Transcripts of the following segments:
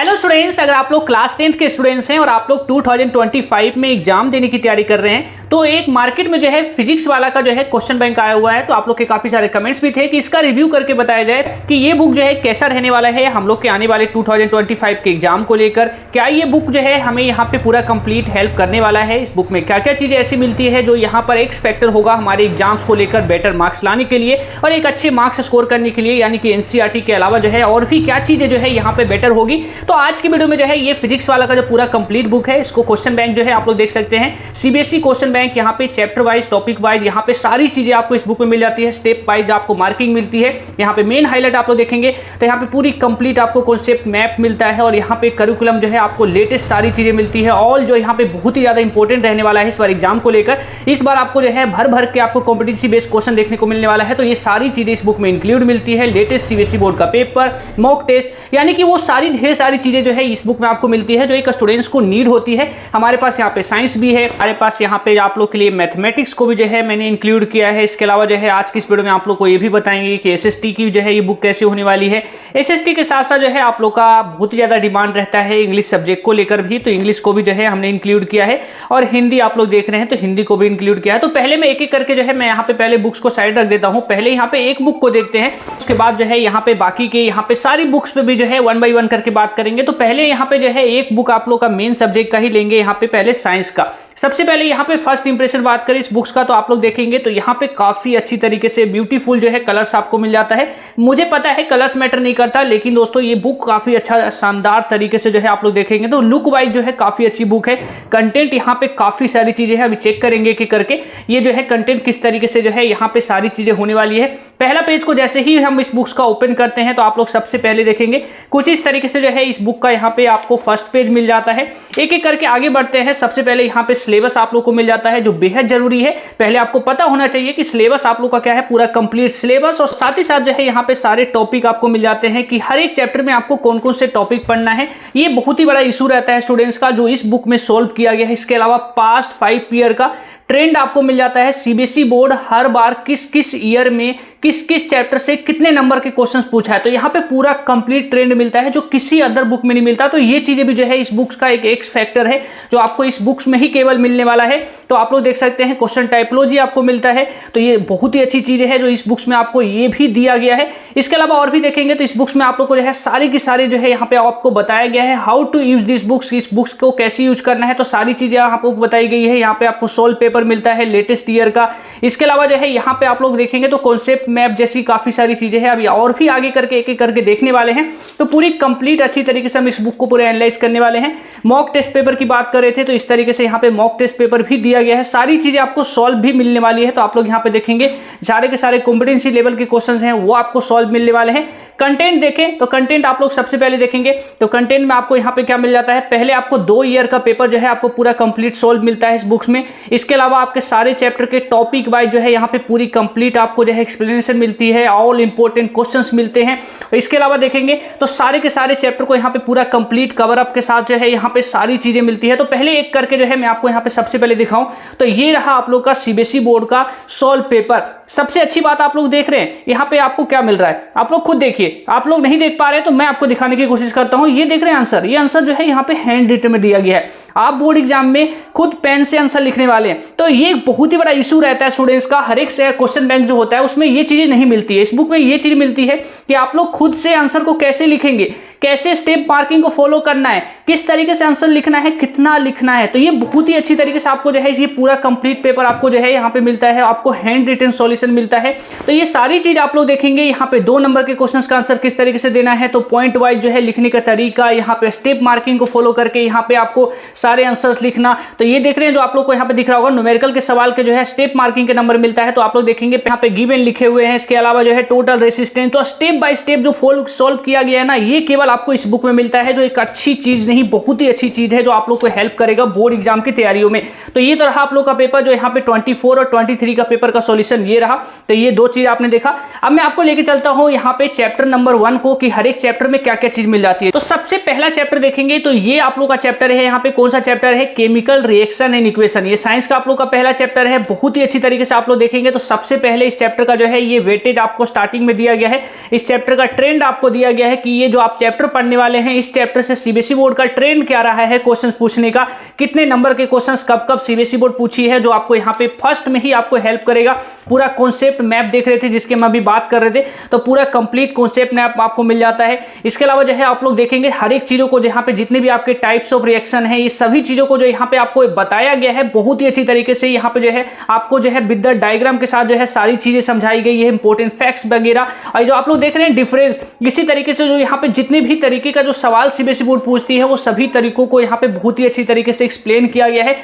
Hello students, अगर आप लोग क्लास 10th के स्टूडेंट्स हैं और आप लोग 2025 में एग्जाम देने की तैयारी कर रहे हैं तो एक मार्केट में जो है फिजिक्स वाला का जो है क्वेश्चन बैंक आया हुआ है। तो आप लोग के काफी सारे कमेंट्स भी थे कि इसका रिव्यू करके बताया जाए कि ये बुक जो है कैसा रहने वाला है हम लोग के आने वाले 2025 के एग्जाम को लेकर। क्या ये बुक जो है हमें यहाँ पे पूरा कंप्लीट हेल्प करने वाला है, इस बुक में क्या क्या चीजें ऐसी मिलती है जो यहाँ पर एक्स फैक्टर होगा हमारे एग्जाम्स को लेकर बेटर मार्क्स लाने के लिए और एक अच्छे मार्क्स स्कोर करने के लिए, यानी कि एनसीईआरटी के अलावा जो है और भी क्या चीजें जो है यहाँ पे बेटर होगी। तो आज की वीडियो में जो है ये फिजिक्स वाला का जो पूरा कंप्लीट बुक है, इसको क्वेश्चन बैंक जो है आप लोग देख सकते हैं सीबीएसई क्वेश्चन बैंक, यहाँ पे चैप्टर वाइज टॉपिक वाइज यहाँ पे सारी चीजें आपको इस बुक में मिल जाती है, स्टेप वाइज आपको मार्किंग मिलती है। यहाँ पे मेन हाईलाइट आप लोग देखेंगे तो यहाँ पे पूरी कंप्लीट आपको कॉन्सेप्ट मैप मिलता है और यहाँ पे करिकुलम जो है आपको लेटेस्ट सारी चीजें मिलती है। ऑल जो यहाँ पे बहुत ही ज्यादा इंपॉर्टेंट रहने वाला है इस बार एग्जाम को लेकर। इस बार आपको जो है भर भर के आपको कॉम्पिटेंसी बेस्ड क्वेश्चन देखने को मिलने वाला है। तो ये सारी चीजें इस बुक में इंक्लूड मिलती है, लेटेस्ट सीबीएसई बोर्ड का पेपर, मॉक टेस्ट, यानी कि वो सारी ढेर सारी चीजें जो है इस बुक में आपको मिलती है जो एक स्टूडेंट्स को नीड होती है। हमारे पास यहाँ पे साइंस भी है, हमारे पास यहाँ पे आप लोग के लिए मैथमेटिक्स को भी जो है मैंने इंक्लूड किया है। इसके अलावा जो है आज की इस वीडियो में आप लोग को ये भी बताएंगे कि एसएसटी की जो है ये बुक कैसे होने वाली है। एसएसटी के साथ साथ जो है आप लोग का बहुत ही ज्यादा डिमांड रहता है इंग्लिश सब्जेक्ट को लेकर भी, तो इंग्लिश को भी जो है हमने इंक्लूड किया है और हिंदी आप लोग देख रहे हैं तो हिंदी को भी इंक्लूड किया है। तो पहले मैं एक एक करके जो है मैं यहाँ पे पहले बुक्स को साइड रख देता हूँ। पहले यहाँ पे एक बुक को देखते हैं, उसके बाद जो है यहाँ पे बाकी के यहाँ पे सारी बुक्स पे भी जो है 1 बाय 1 करके बात करेंगे। तो पहले यहाँ पे जो है एक बुक आप लोग का मेन सब्जेक्ट का ही लेंगे, यहाँ पे पहले साइंस का। सबसे पहले यहाँ पे फर्स्ट इंप्रेशन बात करें इस बुक्स का तो आप लोग देखेंगे तो यहाँ पे काफी अच्छी तरीके से ब्यूटीफुल जो है कलर्स आपको मिल जाता है। मुझे पता है कलर्स मैटर नहीं करता, लेकिन दोस्तों ये बुक काफी अच्छा शानदार तरीके से जो है आप लोग देखेंगे तो लुक वाइज जो है काफी अच्छी बुक है। कंटेंट यहाँ पे काफी सारी चीजें हैं, अभी चेक करेंगे कि करके ये जो है कंटेंट किस तरीके से जो है यहाँ पे सारी चीजें होने वाली है। पहला पेज को जैसे ही हम इस बुक्स का ओपन करते हैं तो आप लोग सबसे पहले देखेंगे कुछ इस तरीके से जो है इस बुक का यहाँ पे आपको फर्स्ट पेज मिल जाता है। एक एक करके आगे बढ़ते हैं। सबसे पहले यहाँ पे सिलेबस आप लोग को मिल जाता है जो बेहद जरूरी है। पहले आपको पता होना चाहिए कि सिलेबस आप लोग का क्या है, पूरा कंप्लीट सिलेबस, और साथ ही साथ जो है यहाँ पे सारे टॉपिक आपको मिल जाते हैं कि हर एक चैप्टर में आपको कौन कौन से टॉपिक पढ़ना है। ये बहुत ही बड़ा इशू रहता है स्टूडेंट्स का जो इस बुक में सोल्व किया गया है। इसके अलावा पास्ट 5 ईयर का ट्रेंड आपको मिल जाता है। सीबीएसई बोर्ड हर बार किस किस ईयर में किस किस चैप्टर से कितने नंबर के क्वेश्चंस पूछा है, तो यहाँ पे पूरा कंप्लीट ट्रेंड मिलता है जो किसी अदर बुक में नहीं मिलता। तो ये चीजें भी जो है इस बुक्स का एक एक्स फैक्टर है जो आपको इस बुक्स में ही केवल मिलने वाला है। तो आप लोग देख सकते हैं क्वेश्चन टाइपोलॉजी आपको मिलता है, तो ये बहुत ही अच्छी चीजें है जो इस बुक्स में आपको ये भी दिया गया है। इसके अलावा और भी देखेंगे तो इस बुक्स में आप लोग को जो है सारी की सारी जो है यहाँ पे आपको बताया गया है how to use this books, इस बुक्स को कैसे यूज करना है, तो सारी चीजें आपको बताई गई है। यहाँ पे आपको सोल्व पेपर मिलता है लेटेस्ट ईयर का। इसके अलावा जो है यहाँ पे आप लोग देखेंगे तो कॉन्सेप्ट मैप जैसी काफी सारी चीजें हैं, अभी और भी आगे करके एक एक करके देखने वाले हैं। तो पूरी कंप्लीट अच्छी तरीके से हम इस बुक को पूरे एनालाइज करने वाले हैं। मॉक टेस्ट पेपर की बात कर रहे थे तो इस तरीके से यहाँ पे मॉक टेस्ट पेपर भी दिया गया है, सारी चीजें आपको सॉल्व भी मिलने वाली है। तो आप लोग यहाँ पे देखेंगे सारे के सारे कॉम्पिटेंसी लेवल के क्वेश्चंस हैं वो आपको सॉल्व मिलने वाले हैं। कंटेंट देखें तो कंटेंट आप लोग सबसे पहले देखेंगे तो कंटेंट में आपको यहाँ पे क्या मिल जाता है, पहले आपको 2 ईयर का पेपर जो है आपको पूरा कंप्लीट सॉल्व मिलता है इस बुक्स में। इसके अलावा आपके सारे चैप्टर के टॉपिक वाइज जो है यहाँ पे पूरी कंप्लीट आपको जो है एक्सप्लेनेशन मिलती है, ऑल इंपॉर्टेंट क्वेश्चंस मिलते हैं। इसके अलावा देखेंगे तो सारे के सारे चैप्टर को यहाँ पे पूरा कंप्लीट कवर अप के साथ जो है यहाँ पे सारी चीजें मिलती है। तो पहले एक करके जो है मैं आपको यहाँ पे सबसे पहले दिखाऊं तो ये रहा आप लोग का सीबीएसई बोर्ड का सॉल्व पेपर। सबसे अच्छी बात आप लोग देख रहे हैं यहाँ पे आपको क्या मिल रहा है, आप लोग खुद देखिए। आप लोग नहीं देख पा रहे हैं तो मैं आपको दिखाने की कोशिश करता हूं। ये देख रहे हैं आंसर, ये आंसर जो है यहाँ पे हैंड रिटन में दिया गया है। आप बोर्ड एग्जाम में खुद पेन से आंसर लिखने वाले हैं, तो ये बहुत ही बड़ा इशू रहता है स्टूडेंट्स का। हर एक से क्वेश्चन बैंक जो होता है उसमें ये चीजें नहीं मिलती है। इस बुक में ये चीज मिलती है कि आप लोग खुद से आंसर को कैसे लिखेंगे, कैसे स्टेप मार्किंग को फॉलो करना है, किस तरीके से आंसर लिखना है, कितना लिखना है। तो ये बहुत ही अच्छी तरीके से आपको जो है ये पूरा कंप्लीट पेपर आपको जो है यहाँ पे मिलता है, आपको हैंड रिटन सॉल्यूशन मिलता है। तो ये सारी चीज आप लोग देखेंगे यहाँ पे 2 नंबर के क्वेश्चंस का आंसर किस तरीके से देना है, तो पॉइंट वाइज जो है लिखने का तरीका, यहाँ पे स्टेप मार्किंग को फॉलो करके यहाँ पे आपको सारे आंसर्स लिखना। तो ये देख रहे हैं जो आप लोग को यहाँ पे दिख रहा होगा न्यूमेरिकल के सवाल के जो है स्टेप मार्किंग के नंबर मिलता है। तो आप लोग देखेंगे यहाँ पे गिवन लिखे हुए हैं। इसके अलावा जो है टोटल रेसिस्टेंस, तो स्टेप बाय स्टेप जो सॉल्व किया गया है ना, ये केवल आपको इस बुक में मिलता है, जो एक अच्छी चीज नहीं बहुत ही अच्छी चीज है जो आप लोग को हेल्प करेगा बोर्ड एग्जाम की तैयारियों में। तो ये तो रहा आप लोग का पेपर जो यहाँ पे 24 और 23 का पेपर का सॉल्यूशन ये रहा। तो ये 2 चीज आपने देखा। अब मैं आपको लेके चलता हूँ यहाँ पे चैप्टर चैप्टर नंबर 1 को कि हर एक चैप्टर में क्या क्या चीज मिल जाती है। तो सबसे पहला चैप्टर देखेंगे तो ये आप लोग का चैप्टर है, यहाँ पे कौन सा चैप्टर है, केमिकल रिएक्शन एंड इक्वेशन। ये साइंस का आप लोग का पहला चैप्टर है। बहुत ही अच्छी तरीके से आप लोग देखेंगे तो सबसे पहले इस चैप्टर का जो है ये वेटेज आपको स्टार्टिंग में दिया गया है। इस चैप्टर का ट्रेंड आपको दिया गया है कि ये जो आप चैप्टर पढ़ने वाले हैं इस चैप्टर से सीबीएसई बोर्ड का ट्रेंड क्या रहा है क्वेश्चन पूछने का, कितने नंबर के क्वेश्चन कब कब सीबीएसई बोर्ड पूछी है, जो आपको यहाँ पे फर्स्ट में ही आपको हेल्प करेगा। पूरा कॉन्सेप्ट मैप देख रहे थे जिसके हम अभी बात कर रहे थे, तो पूरा कंप्लीट कॉन्सेप्ट मैप आपको मिल जाता है। इसके अलावा जो है आप लोग देखेंगे हर एक चीजों को, जहां पे जितने भी आपके टाइप्स ऑफ रिएक्शन है, ये सभी चीजों को जो यहाँ पे आपको बताया गया है बहुत ही अच्छी तरीके से। यहाँ पे जो है आपको जो है विद द डायग्राम के साथ जो है सारी चीजें समझाई गई है, इंपॉर्टेंट फैक्ट्स वगैरह। और जो आप लोग देख रहे हैं डिफरेंस, इसी तरीके से जो यहाँ पे जितने भी तरीके का जो सवाल सीबीएसई बोर्ड पूछती है वो सभी तरीकों को यहाँ पे बहुत ही अच्छी तरीके से एक्सप्लेन किया गया है।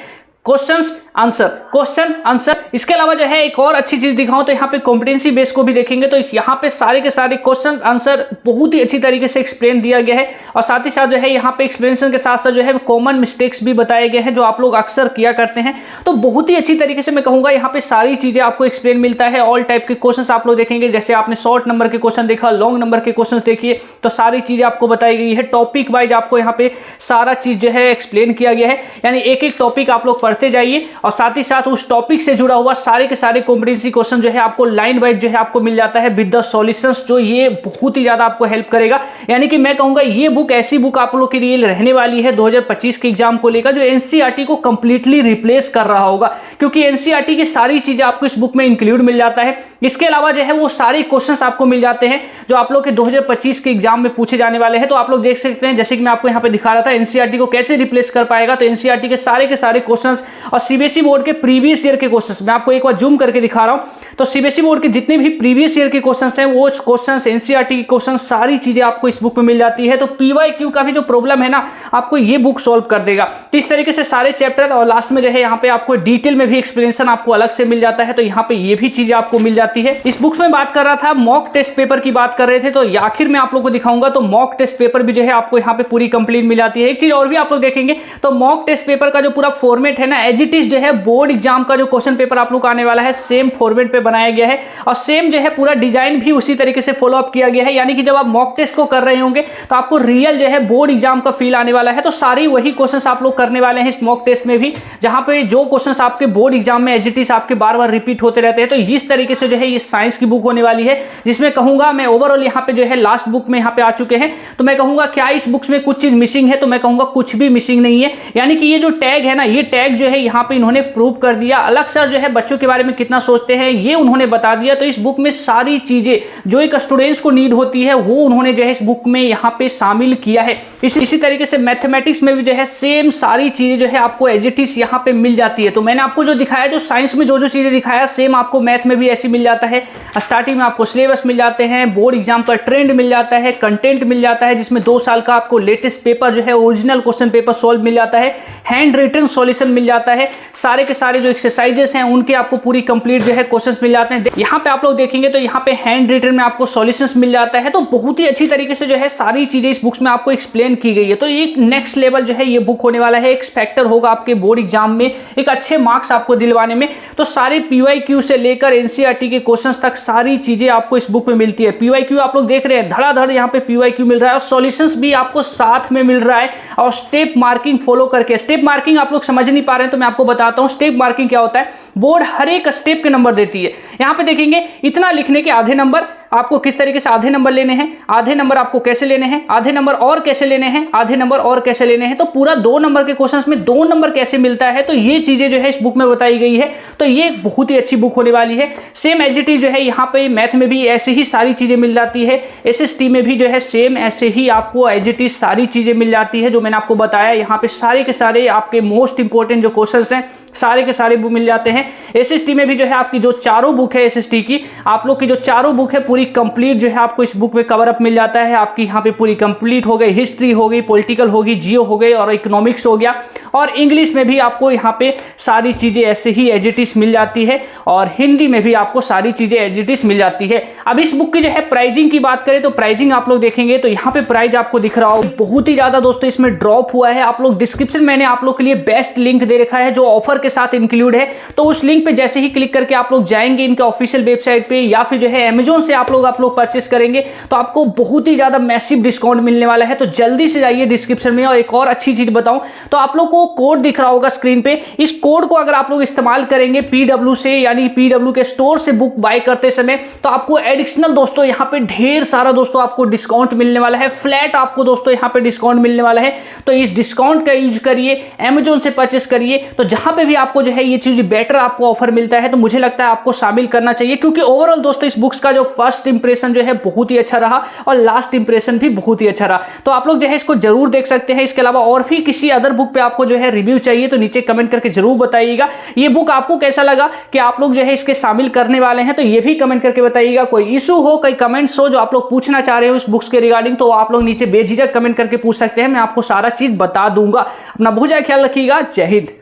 Question answer. इसके अलावा जो है एक और अच्छी चीज दिखाऊं तो यहाँ पे कॉम्पिटेंसी बेस को भी देखेंगे तो यहाँ पे सारे के सारे क्वेश्चन आंसर बहुत ही अच्छी तरीके से एक्सप्लेन दिया गया है। और साथ ही साथ जो है यहाँ पे एक्सप्लेनेशन के साथ साथ जो है कॉमन मिस्टेक्स भी बताए गए हैं जो आप लोग अक्सर किया करते हैं। तो बहुत ही अच्छी तरीके से मैं कहूंगा यहाँ पे सारी चीजें आपको एक्सप्लेन मिलता है। ऑल टाइप के क्वेश्चन आप लोग देखेंगे, जैसे आपने शॉर्ट नंबर के क्वेश्चन देखा, लॉन्ग नंबर के क्वेश्चन देखिए, तो सारी चीजें आपको बताई गई है। टॉपिक वाइज आपको यहाँ पे सारा चीज जो है एक्सप्लेन किया गया है, यानी एक एक टॉपिक आप लोग पढ़ते जाइए और साथ ही साथ उस टॉपिक से जुड़ा हुआ सारे के सारे कॉम्पिटेंसी क्वेश्चन जो है आपको लाइन वाइज जो है आपको मिल जाता है विद द सॉल्यूशंस, जो ये बहुत ही ज्यादा आपको हेल्प करेगा। यानी कि मैं कहूंगा ये बुक ऐसी बुक आप लोग के लिए रहने वाली है 2025 के एग्जाम को लेकर, जो एनसीईआरटी को कंप्लीटली रिप्लेस कर रहा होगा, क्योंकि एनसीईआरटी की सारी चीजें आपको इस बुक में इंक्लूड मिल जाता है। इसके अलावा जो है वो सारे क्वेश्चन आपको मिल जाते हैं जो आप लोग के 2025 के एग्जाम में पूछे जाने वाले हैं। तो आप लोग देख सकते हैं, जैसे कि मैं आपको यहाँ पे दिखा रहा था एनसीईआरटी को कैसे रिप्लेस कर पाएगा, तो एनसीईआरटी के सारे क्वेश्चन और सीबीएसई बोर्ड के प्रीवियस ईयर के क्वेश्चंस मैं आपको एक बार जूम करके दिखा रहा हूं। तो सीबीएसई बोर्ड के जितने भी प्रीवियस ईयर के क्वेश्चंस हैं वो क्वेश्चंस, एनसीईआरटी के क्वेश्चन, सारी चीजें आपको इस बुक में मिल जाती है। तो पीवाईक्यू का भी जो प्रॉब्लम है ना, आपको ये बुक सॉल्व कर देगा। तो इस तरीके से सारे चैप्टर और लास्ट में जो है यहाँ पे आपको डिटेल में भी एक्सप्लेनेशन आपको अलग से मिल जाता है। तो यहाँ पे ये भी चीजें आपको मिल जाती है। इस बुक्स में बात कर रहा था, मॉक टेस्ट पेपर की बात कर रहे थे, तो आखिर में आप लोग को दिखाऊंगा तो मॉक टेस्ट पेपर भी जो है आपको यहाँ पे पूरी कंप्लीट मिल जाती है। एक चीज और भी आप लोग देखेंगे तो मॉक टेस्ट पेपर का जो पूरा फॉर्मेट है ना, एज इट इज जो है बोर्ड एग्जाम का जो क्वेश्चन पेपर आप लोग आने वाला है सेम फॉर्मेट पे बनाया गया है और सेम जो है पूरा डिजाइन भी उसी तरीके से फॉलो अप किया गया है। यानी कि जब आप मॉक टेस्ट को कर रहे होंगे तो आपको रियल जो है बोर्ड एग्जाम का फील आने वाला है। तो सारी वही क्वेश्चंस आप लोग करने वाले हैं इस मॉक टेस्ट में भी, जहां पे जो क्वेश्चंस आपके बोर्ड एग्जाम में एज इट इज आपके बार बार रिपीट होते रहते हैं। तो इस तरीके से जो है ये साइंस की बुक होने वाली है, जिसमें कहूंगा मैं ओवरऑल यहाँ पे जो है लास्ट बुक में यहाँ पे आ चुके हैं। तो मैं कहूंगा क्या इस बुक्स में कुछ चीज मिसिंग है, तो मैं कहूंगा कुछ भी मिसिंग नहीं है। यानी कि ये जो टैग है ना, ये टैग जो है यहाँ पे इन्होंने प्रूव कर दिया। अलग से जो है बच्चों के बारे में कितना सोचते हैं ये उन्होंने बता दिया। तो इस बुक में सारी चीजें जो एक स्टूडेंट्स को नीड होती है वो उन्होंने जो है इस बुक में यहाँ पे शामिल किया है। इसी तरीके से मैथमेटिक्स में भी जो है सेम सारी चीजें जो है आपको एज इट इज यहाँ पे मिल जाती है। तो मैंने आपको जो दिखाया, जो साइंस में जो जो चीजें दिखाया, सेम आपको मैथ में भी ऐसी मिल जाता है। स्टार्टिंग में आपको सिलेबस मिल जाते हैं, बोर्ड एग्जाम का ट्रेंड मिल जाता है, कंटेंट मिल जाता है जिसमें 2 साल का आपको लेटेस्ट पेपर जो है ओरिजिनल क्वेश्चन पेपर सॉल्व मिल जाता है, हैंड रिटन सॉल्यूशन मिल जाता है, सारे के सारे जो एक्सरसाइजेस हैं उनके आपको पूरी कंप्लीट जो है क्वेश्चंस मिल जाते हैं। यहाँ पे आप लोग देखेंगे तो यहाँ पे हैंड रिटन में आपको सॉल्यूशंस मिल जाता है। तो बहुत ही अच्छी तरीके से जो है सारी चीजें इस बुक्स में आपको एक्सप्लेन की गई है। तो एक नेक्स्ट लेवल जो है ये बुक होने वाला है, एक्स फैक्टर होगा आपके बोर्ड एग्जाम में एक अच्छे मार्क्स आपको दिलवाने में। तो सारे पीवाईक्यू से लेकर एनसीईआरटी के क्वेश्चंस तक सारी चीजें आपको इस बुक में मिलती है। पीवाईक्यू आप लोग देख रहे हैं धड़ाधड़ यहाँ पे पीवाईक्यू मिल रहा है और सॉल्यूशंस भी आपको साथ में मिल रहा है। और स्टेप मार्किंग फॉलो करके, स्टेप मार्किंग आप लोग समझ नहीं पा रहे हैं तो मैं आपको बताता हूं स्टेप मार्किंग क्या होता है। बोर्ड हर एक स्टेप के नंबर देती है। यहां पे देखेंगे इतना लिखने के आधे नंबर आपको किस तरीके से आधे नंबर लेने हैं, आधे नंबर आपको कैसे लेने हैं, आधे नंबर और कैसे लेने हैं, आधे नंबर और कैसे लेने हैं। तो पूरा 2 नंबर के क्वेश्चंस में 2 नंबर कैसे मिलता है, तो ये चीजें जो है इस बुक में बताई गई है। तो ये बहुत ही अच्छी बुक होने वाली है। सेम एज इट इज जो है यहाँ पे मैथ में भी ऐसे ही सारी चीजें मिल जाती है, एसएसटी में भी जो है सेम ऐसे ही आपको एज इट इज सारी चीजें मिल जाती है जो मैंने आपको बताया। यहाँ पे सारे के सारे आपके मोस्ट इंपॉर्टेंट जो क्वेश्चंस हैं सारे के सारे बुक मिल जाते हैं। एसएसटी में भी जो है आपकी जो चारों बुक है एसएसटी की, आप लोग की जो चारों बुक है पूरी कंप्लीट जो है आपको इस बुक में कवर अप मिल जाता है। आपकी यहाँ पे पूरी कंप्लीट हो गई, हिस्ट्री हो गई, पॉलिटिकल होगी, जियो हो गई और इकोनॉमिक्स हो गया। और इंग्लिश में भी आपको यहाँ पे सारी चीजें ऐसे ही एज इट इज मिल जाती है और हिंदी में भी आपको सारी चीजें एज इट इज मिल जाती है। अब इस बुक की जो है प्राइजिंग की बात करें तो प्राइजिंग आप लोग देखेंगे तो यहाँ पे प्राइस आपको दिख रहा हो बहुत ही ज्यादा दोस्तों इसमें ड्रॉप हुआ है। आप लोग डिस्क्रिप्शन मैंने आप लोग के लिए बेस्ट लिंक दे रखा है जो ऑफर के साथ इंक्लूड है। तो उस लिंक पे जैसे ही क्लिक करके आप लोग जाएंगे इनके ऑफिशियल वेबसाइट पे या फिर जो है अमेजोन से आप आप लोग परचेस करेंगे तो आपको बहुत ही ज्यादा मैसिव डिस्काउंट मिलने वाला है। तो जल्दी से जाइए डिस्क्रिप्शन में। और एक और अच्छी चीज बताऊं तो आप लोग को कोड दिख रहा होगा स्क्रीन पे, इस कोड को अगर आप लोग इस्तेमाल करेंगे पीडब्ल्यू से, यानी पीडब्ल्यू के स्टोर से बुक बाय करते समय, तो आपको एडिशनल दोस्तों यहां पे ढेर सारा दोस्तों आपको डिस्काउंट मिलने वाला है। फ्लैट आपको दोस्तों यहां पे डिस्काउंट मिलने वाला है। तो इस डिस्काउंट का यूज करिए, अमेजोन से परचेस करिए। तो जहां पे भी आपको जो है ये चीज बेटर आपको ऑफर मिलता है तो मुझे लगता है आपको शामिल करना चाहिए, क्योंकि ओवरऑल दोस्तों इस बुक्स का जो फर्स्ट इंप्रेशन जो है बहुत ही अच्छा रहा और लास्ट इंप्रेशन भी बहुत ही अच्छा रहा। तो आप लोग जो है इसको जरूर देख सकते हैं। इसके अलावा और भी किसी अदर बुक पे आपको जो है रिव्यू चाहिए तो नीचे कमेंट करके जरूर बताइएगा। ये बुक आपको कैसा लगा, कि आप लोग जो है इसके शामिल करने वाले हैं, तो ये भी कमेंट करके बताइएगा। कोई इशू हो, कोई कमेंट्स हो जो आप लोग पूछना चाह रहे हो इस बुक्स के रिगार्डिंग, तो आप लोग नीचे बेझिझक कमेंट करके पूछ सकते हैं, मैं आपको सारा चीज बता दूंगा। अपना बहुत ज्यादा ख्याल रखिएगा। जय हिंद।